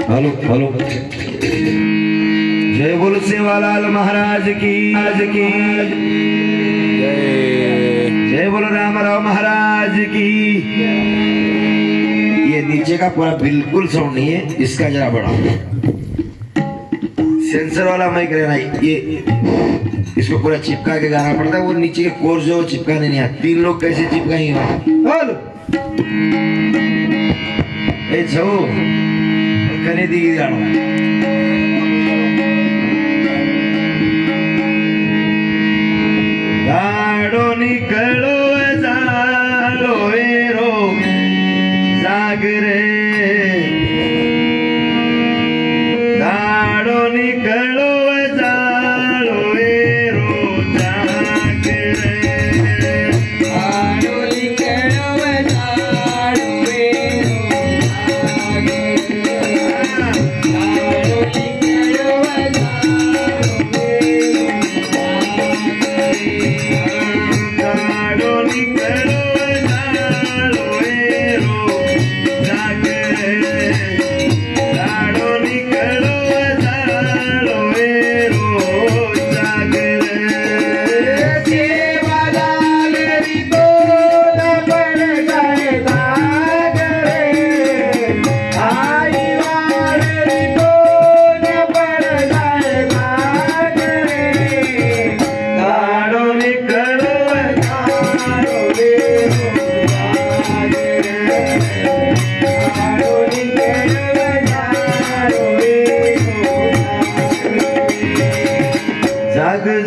Hello hello जय बोल सेवालाल महाराज की जय बोलो रामाराव महाराज की। ये नीचे का पूरा बिल्कुल साउंड नहीं है, इसका जरा बढ़ाओ। सेंसर वाला माइक रहना, ये इसको पूरा चिपका के गाना पड़ता है। वो नीचे के कोर्स जो चिपकाने नहीं आते। 3 लोग कैसे चिपकाएंगे? कने दी गाना गाड़ो निकलो जालो एरो जागरे गाड़ो निकलो जालो एरो जागरे गाड़ो निकलो जालो एरो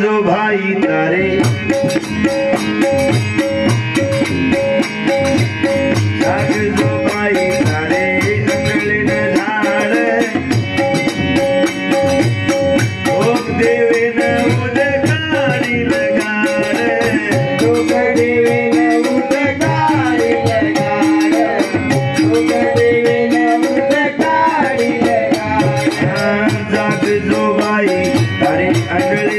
जो भाई तारे जाग जो भाई तारे अंगले न झाड़ लोग देवे न उदे गाड़ी लगाड़ लोग देवे न उदे गाड़ी लगाड़ लोग देवे न उदे गाड़ी लगाड़ जाग जो भाई तारे अंगले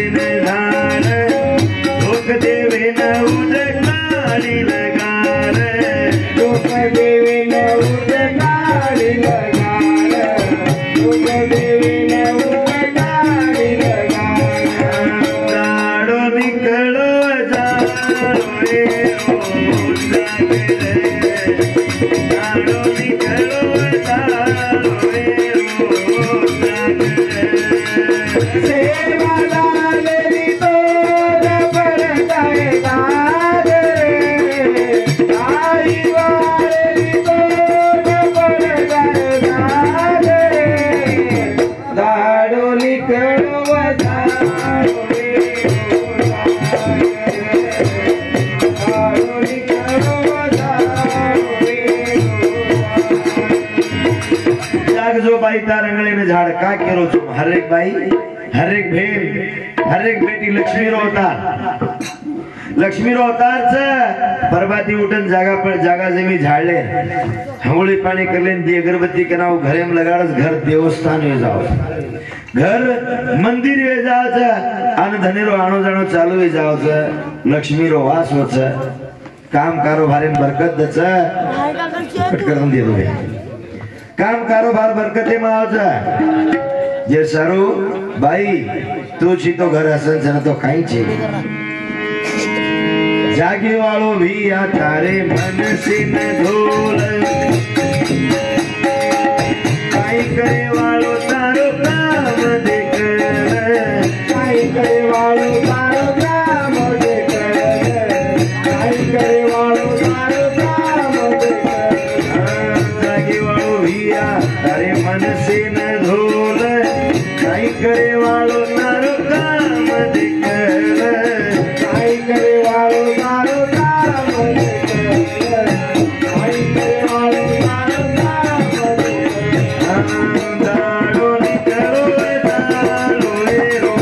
जो भाई तार अंगले में झाड़ का केरो छो हर एक भाई हर एक भेल हर एक बेटी लक्ष्मी रो अवतार से बर्बादी उठन जागा पर जागा जमी झाड़ले हंगोली पानी कर लेन दी अगरबत्ती के नाव घरे में लगाड़स घर देवस्थान में जाओ घर मंदिर में जाओ छ आन धनेरो आनो जानो चालू में जाओ छ लक्ष्मी रो वास हो छ काम कारोबार में बरकत द छ कट कर दे दो काम कारोबार बरकते में आओ छ जे सरो भाई तू छी तो घर हसन छ न तो काई छे जागे वालो भी आ तारे मन से न धोल काई करे वालो तारो काम देख काई करे वालो तारो काम देख काई करे वालो तारो काम देख जागे वालो भी आ तारे मन से न धोल काई करे वालो तारो काम देख काई करे वालो तारो काम देख काई करे वालो तारो काम देख दाड़ो निकलो दाड़ो एरो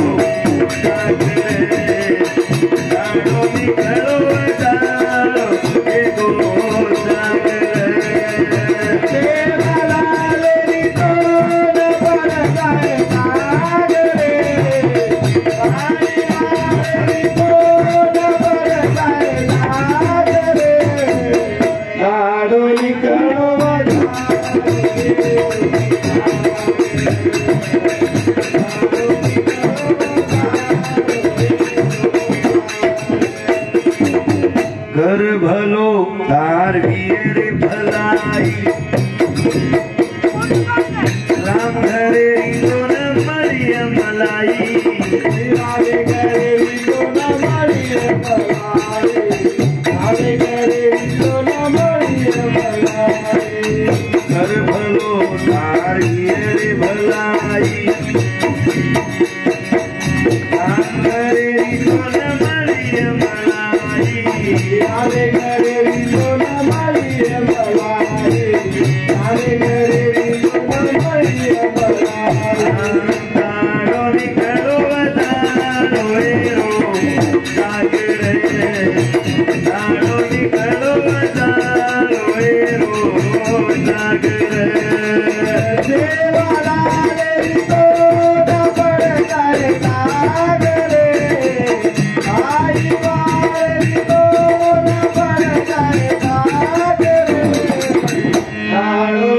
दाड़ो निकलो दाड़ो एगो राम घरे दोन मरियम लाई राधे घरे दोन मरियम लाई राधे घरे दोन मरियम लाई घर भलो तारी रे भलाई राम घरे दोन मरियम लाई राधे घरे दोन मरियम लाई राधे घरे दोन मरियम लाई तारो निकलो बतानो रो जागरे तारो निकलो बतानो रो जागरे देवाला रे तो डबड़ करे तागरे आई वाले तो डबड़ करे तागरे तारो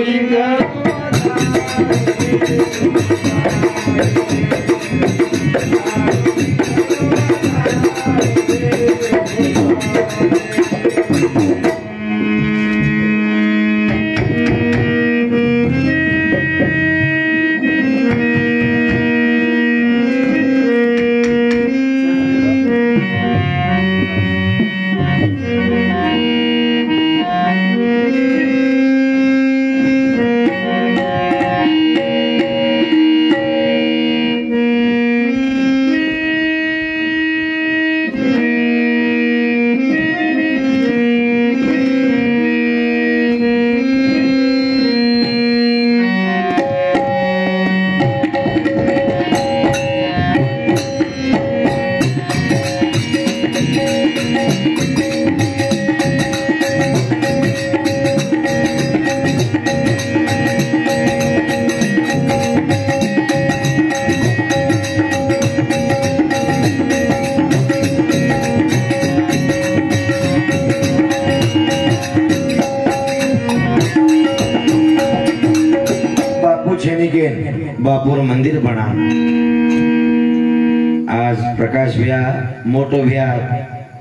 बापूर मंदिर बना आज प्रकाश भैया मोटो भैया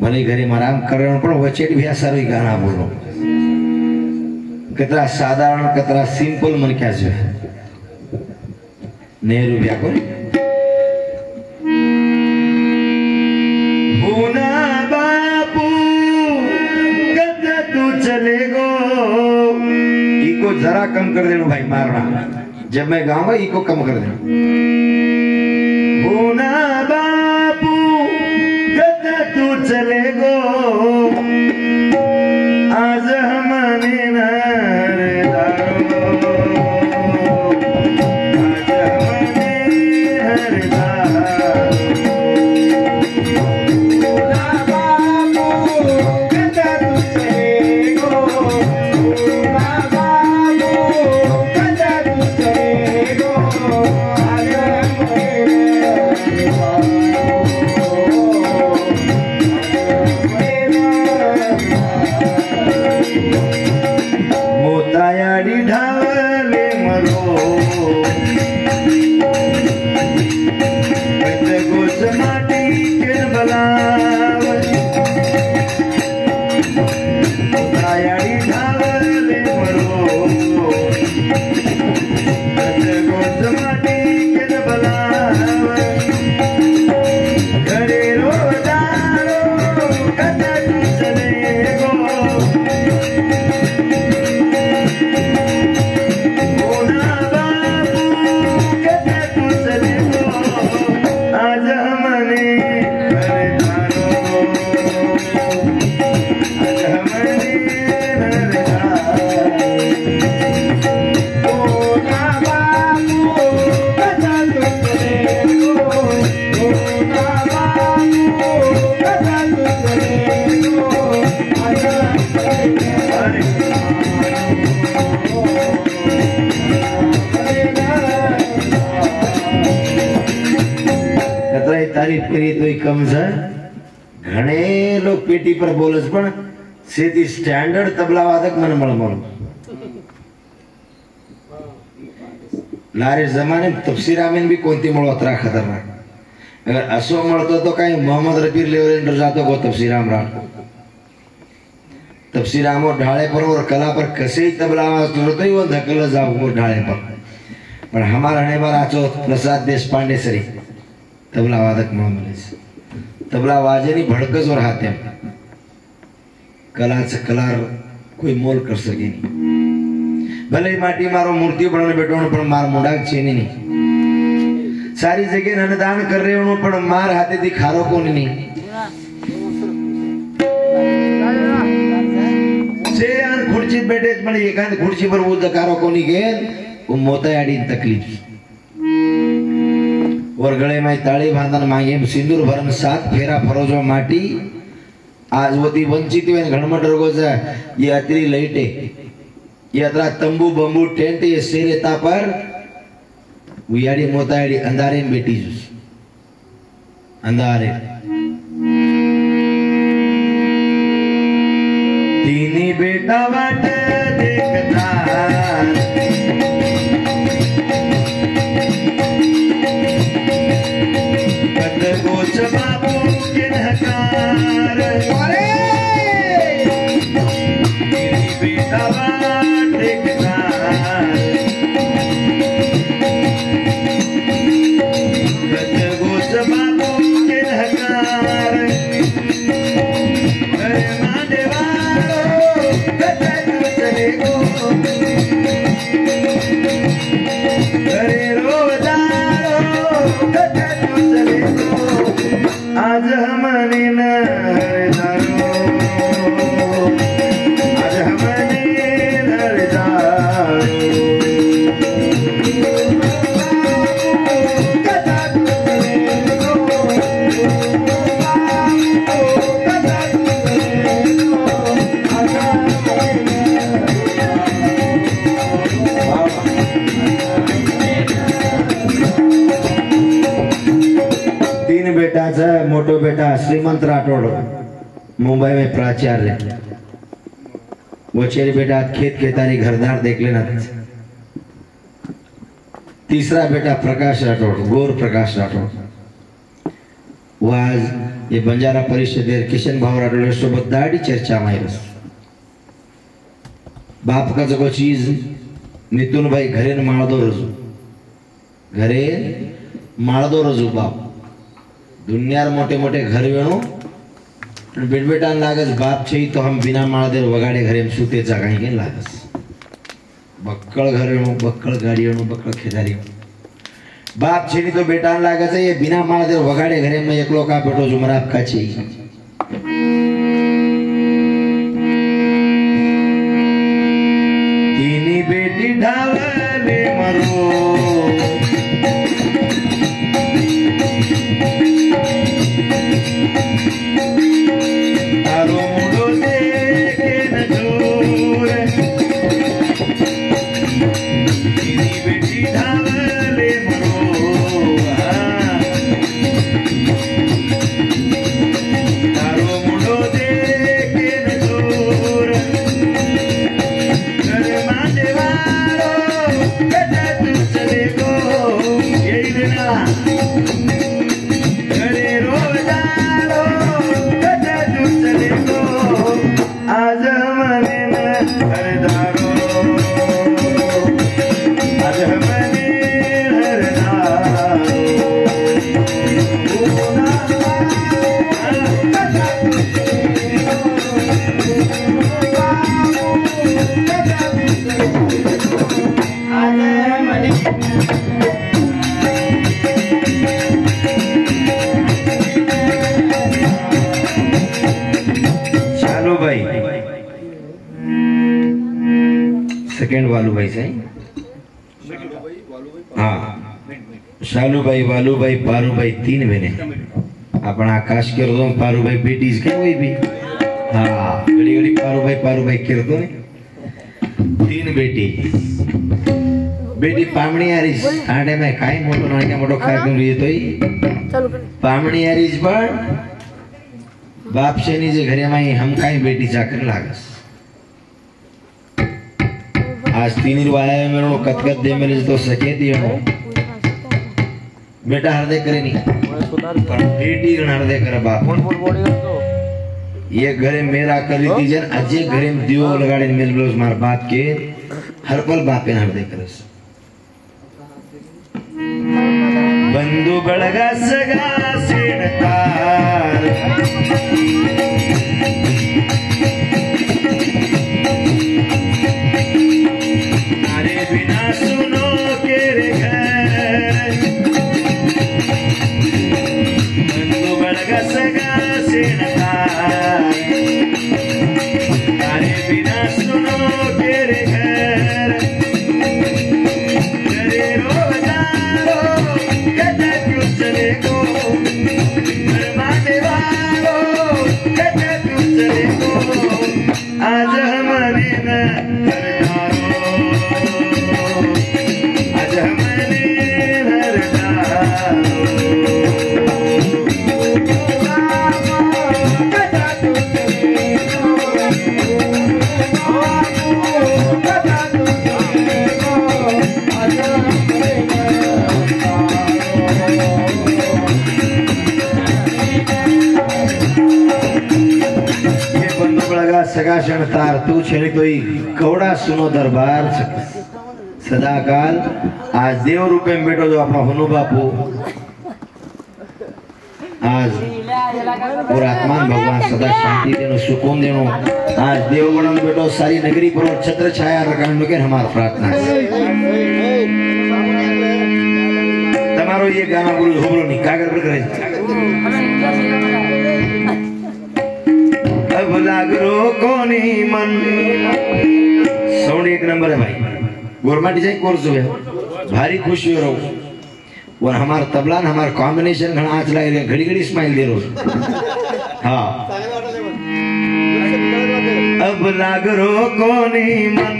भले घरे आराम कर वचेट भैया सारू गाना बोलो कतरा साधारण कतरा सिंपल मन क्या है नेहरू भैया को होना बापू कद तू चले गो इको जरा कम कर देना भाई मारना जब मैं गाऊंगा इको कम कर देना होना बापू कद तू चले गो आज हमने नरदारो आज हमने नरदारो होना बापू कद तू चले गो होना बापू कद तू चले गो आज मोतायाडी ढावले मरो गोस माटी के बलाव मोतायाडी ढावले मरो गोस माटी के बलाव घरे रोजारो कदा तू चले गो होना बापू कद तू चले गो आज हमने नरदारो आज हमने नरदारो होना बापू कद तू चले गो होना बापू कद तू चले गो आज अरे कतराय तारीफ करी तो कम છે ઘણે લોક પેટી પર બોલે છે પણ સેતી સ્ટાન્ડર્ડ તબલા વાદક મને મળે लारे जमाने तफसीर आमीन भी कोणती मुळे अत्रा खतरनाक अगर असो मळतो तो काही मोहम्मद रफी लेवरेंडर जातो गो तफसीर आमरा तपसी रामो ढाले पर और कला पर कसे ही तबला तुरंत ही वो धकल जाओ वो ढाले पर हमारा रहने वाला चो प्रसाद देशपांडे सरी तबला वादक मामले से तबला वाजे नहीं भड़कस और हाथे कला से कलार कोई मोल कर सके नहीं भले माटी मारो मूर्ति बनाने बैठो पर मार मुंडाक छेनी नहीं सारी जगह ननदान कर रहे हो पर मार हाथे दी खारो को नहीं से यार खुर्ची बैठे पण एकांत खुर्ची पर वो जकारो को नहीं गेल वो मोता आड़ी तकलीफ और गले में ताली बांधन मांगे सिंदूर भरन 7 फेरा फरोजो माटी आज वो ती वंचित हुए घणमट रोगो से ये अतरी लाइटे ये अतरा तंबू बंबू टेंट ये शेरे तापर वियाड़ी मोताड़ी अंधारे में बेटी जूस अंधारे तीनी बेटा वाट देखता कद गोच बापू के नकार तीनी बेटा वाट देखता आज हमने न हरदारो आज हमने न हरदारो बेटा मोटो बेटा श्रीमंत राठौड़ मुंबई में प्राचार्य वो चेरी बेटा खेत खेतारी घरदार देख लेना तीसरा बेटा प्रकाश राठौड़ गौर प्रकाश राठौड़ वो आज ये बंजारा परिषद किशन भाव राठौड़ सोबत दाढ़ी चर्चा में बाप का जो चीज नितुन भाई घरे माळदो रजू घरे माळदो रजू बाप दुनियार मोटे मोटे घर वेणो बेटबेटान लागस बाप छे तो हम बिना माळदेर वगाडे घरे में सूते जा कहीं के लागस बक्कळ घर वेणो बक्कळ गाड़ी वेणो बक्कळ खेदारी बाप छे तो बेटान लागस ये बिना माळदेर वगाडे घरे में एकलो का बेटो जुमराब का छे तीनी बेटी ढावले मरो वालू भाई से हाँ शालू भाई वालू भाई पारू भाई 3 बहने अपना आकाश कर दो पारू भाई बेटी के वही भी हाँ घड़ी घड़ी पारू भाई कर दो 3 बेटी बेटी पामणी आरीस आडे में काई मोटो नानिया मोटो कार्यक्रम लिए तो पामणी आरीस पर बाप से नी जे घरे में हम काई बेटी जाकर लागस आज 3 वाया में मेरे कतकत दे मेरे तो सके दिए हो बेटा हृदय करे नहीं पर बेटी हृदय करे बाप ये घरे मेरा करी दीजन अजय घरे में दियो लगाड़े मिल ब्लोज मार बाप के हर पल बापे हृदय करस बंधु बळगा सगा सेणतार तारे बिना सुनो के रे घर बंधु बळगा सगा सेणतार तारे बिना सुनो के रे घर करे रोजारो कहते क्यों चले गो माने वालो कहते क्यों चले गो आज हमारे न आज हमारे सगा शणतार तू छेड़ी कोई कौड़ा सुनो दरबार सदा काल आज देव रूपे में बैठो जो अपना हुनु बापू आज पुरात्मान भगवान सदा शांति देनो सुकून देनो आज देवगण में बैठो सारी नगरी पर छत्र छाया रखने के हमारा प्रार्थना है तमारो ये गाना बोलो होबलो नहीं कागर पर करे अब लागरो कोनी मन साउंड एक नंबर है भाई गोरमा डिजाइन कोर्स है भारी खुशी हो रहा और हमारा तबला हमारा कॉम्बिनेशन घना आज लगे घड़ी घड़ी स्माइल दे रहा हाँ अब लागरो कोनी मन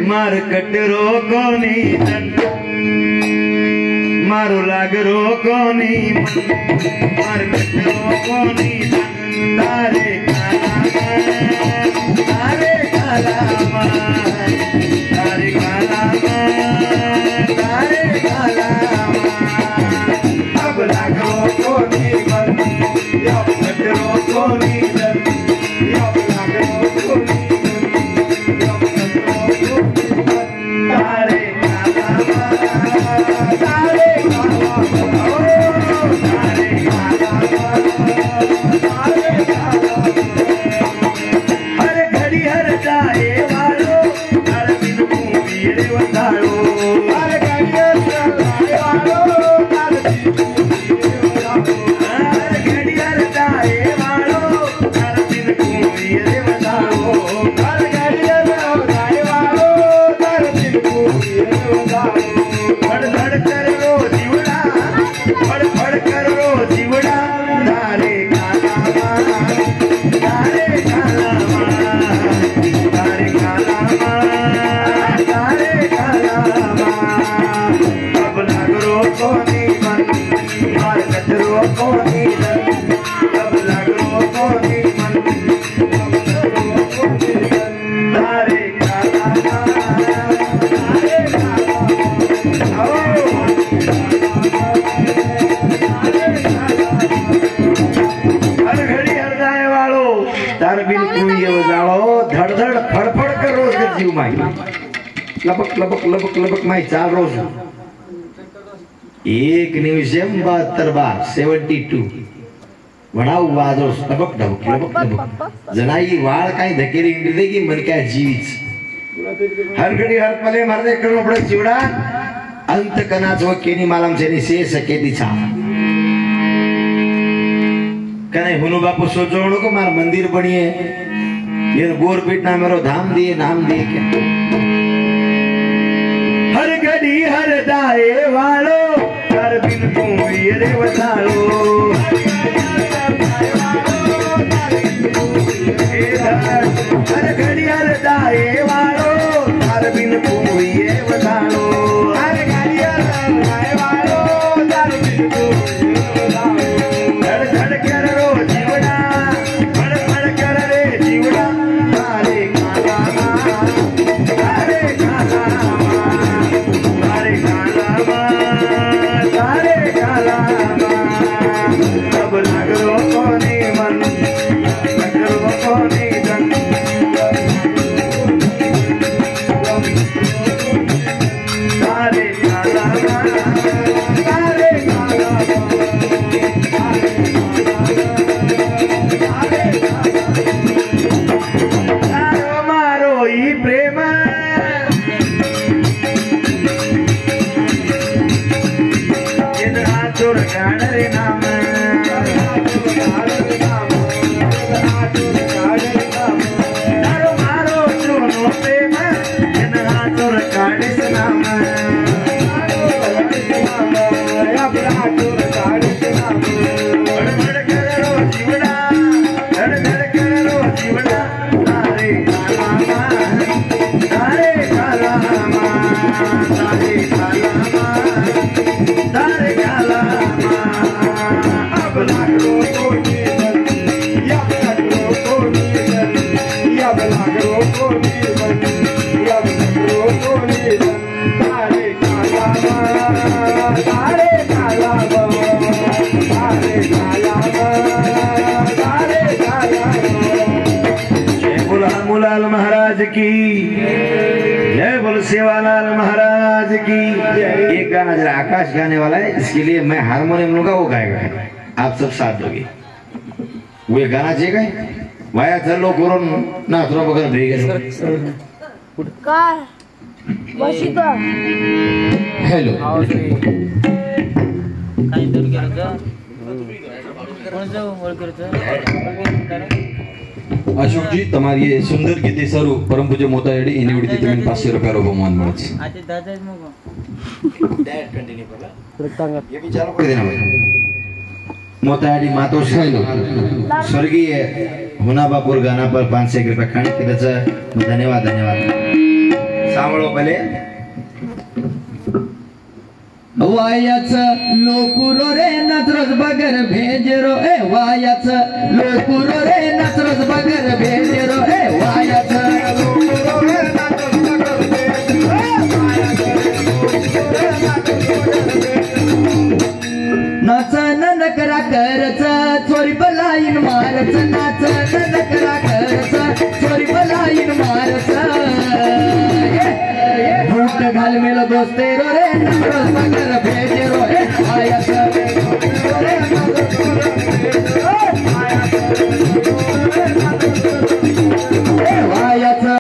मार कटरो कोनी तन मारो लागरो कोनी मन मार कटरो कोनी तन तारे काला तारे काला तारे काला तारे काला अब लागो कोनी मन अब कटरो कोनी दर अब लागो कोनी अब कटरो कोनी तारे काला तारे काला तारे काला हर घड़ी हर जाए वालो हर दिन रे वंदालो हर घड़ी हर जाए वालो हर दिन हर घड़ी हर जाए वालो हर दिन रे वंदालो हर घड़ी हर जाए वालो हर दिन रे वंदालो फड़ फड़ कर रो जीवड़ा फड़ फड़ कर रो जीवड़ा तारे काला तारे काला तारे काला तारे काला अब लागरो कोनी मन मार कटरो कोनी दर अब लागरो कोनी मन अब कटरो कोनी दर तारे काला तारे काला आओ हर घड़ी हर जाए वालो तार बिन कोई ये बजाड़ो धड़ धड़ फड़फड़ कर रोज कर जीव माई लपक लपक लपक लपक माई चाल रोज एक निमिषम 72 बार 72 वडाऊ वाजो लपक ढबक लपक लपक जनाई वाळ काय धकेरी इंगदे की मन क्या जीवीच हर घड़ी हर पले मरने करो पड़े चिवड़ा अंत कनाच वो केनी मालम से से सके दिछा कने हुनु बापू सोचो को मार मंदिर बनिए ये गोरपीट ना मेरो धाम दिए नाम दिए क्या हर घड़ी हर दाए वालो हर बिन तू रे वसालो हर घड़ी हर दाए वालो हर बिन तू वसालो हर घड़ी हर दाए वालो हर बिन तू धड़ धड़ कर रो जीवड़ा फड़ फड़ कर रे जीवड़ा तारे काला तारे काला तारे काला तारे काला अब लागरो कोनी मन आतुर काढरे नाम तारो मारो चूनो प्रेम जन आतुर काढिस नाम बड़बड़ करो जीवड़ा धड़धड़ करो जीवड़ा तारे काला तारे काला तारे काला तारे काला अब लागो कोटी या लागो कोटी या लागो कोटी या लागो कोटी तारे काला तारे काला तारे काला तारे काला। जय बोल हनुमानलाल महाराज की जय बोल सेवालाल महाराज की। एक गाना जरा आकाश गाने वाला है, इसके लिए मैं हारमोनियम लूंगा, वो गाएगा, आप सब साथ दोगे। वो एक गाना चाहिए वाया चलो करून ना थोड़ा बघा भेगे काय वशिका हेलो काय दूर गेलं का कोण जाऊ ओळ करतो अशोक जी તમારી એ સુંદર ગીતે સારું પરમ પૂજ્ય મોતાયડી એની વડી તમે 500 રૂપિયા બહુમાન મળે છે આજે દાદા જ મગો डायरेक्ट कंटिन्यू कर ये भी चालू कर देना भाई। मोतायडी मातो शायलो स्वर्गीय हुनाबापूर गाना पर 500 रुपये खाणी के त्याचा धन्यवाद धन्यवाद। सांभाळो पहिले वायाच लोकुरो रे नजरस बगर भेजरो ए वायाच लोकुरो रे नजरस बगर भेजरो ए वायाच लोकुरो रे नजरस बगर भेजरो नाचन नकरा करच चोरी बलाईन मारच नाचन नकरा करच चोरी बलाईन मारच घाल मेलो दोस्ते रो रे नजरस बगर भेजरो ए वायाच